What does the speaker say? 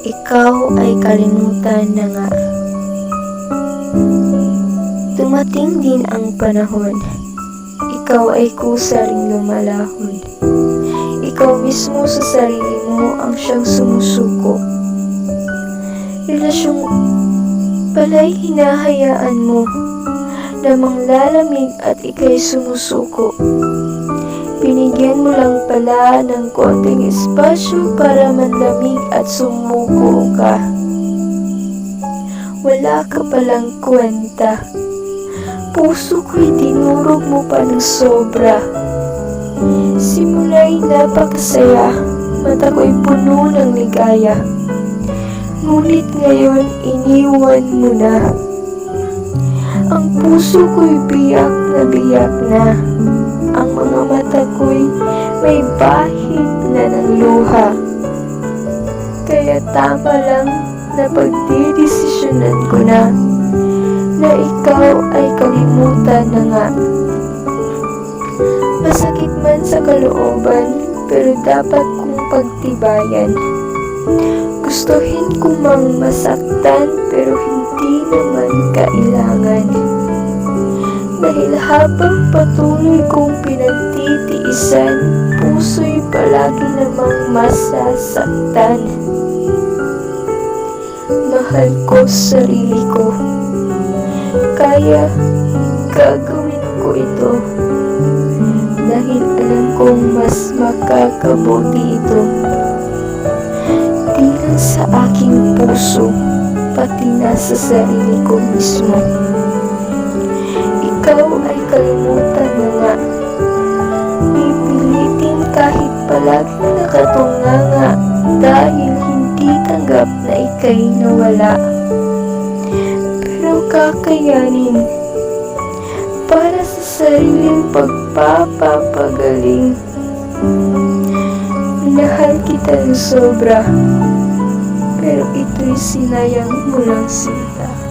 Ikaw ay kalimutan na nga. Dumating din ang panahon, ikaw ay kusa ring lumalahon. Ikaw mismo sa sarili mo ang siyang sumusuko. Relasyong pala'y hinahayaan mo na manglalamig at ika'y sumusuko. Binigyan mo lang pala ng konting espasyo para manlamig at sumuko ka. Wala ka palang kwenta. Puso ko'y dinurog mo pa ng sobra. Simula'y napakasaya, mata ko'y puno ng ligaya. Ngunit ngayon iniwan mo na. Ang puso ko'y biyak na. Ang mga mata ko'y may bahid na ng luha. Kaya tama lang na pagdidesisyonan ko na ikaw ay kalimutan na nga. Masakit man sa kalooban, pero dapat kong pagtibayan. Gustuhin ko mang masaktan, pero hindi naman kailangan. Dahil habang patuloy kong pinagtitiisan, puso'y palagi namang masasaktan. Mahal ko sarili ko, kaya gagawin ko ito. Dahil alam kong mas makakabuti ito. Di lang sa aking puso, pati na sa sarili ko mismo. Ikaw ay kalimutan na nga. Pipilitin kahit palaging nakatunganga dahil hindi tanggap na ika'y nawala. Pero kakayanin para sa sariling pagpapapagaling. Minahal kita ng sobra, pero ito'y sinayang mo lang sinta.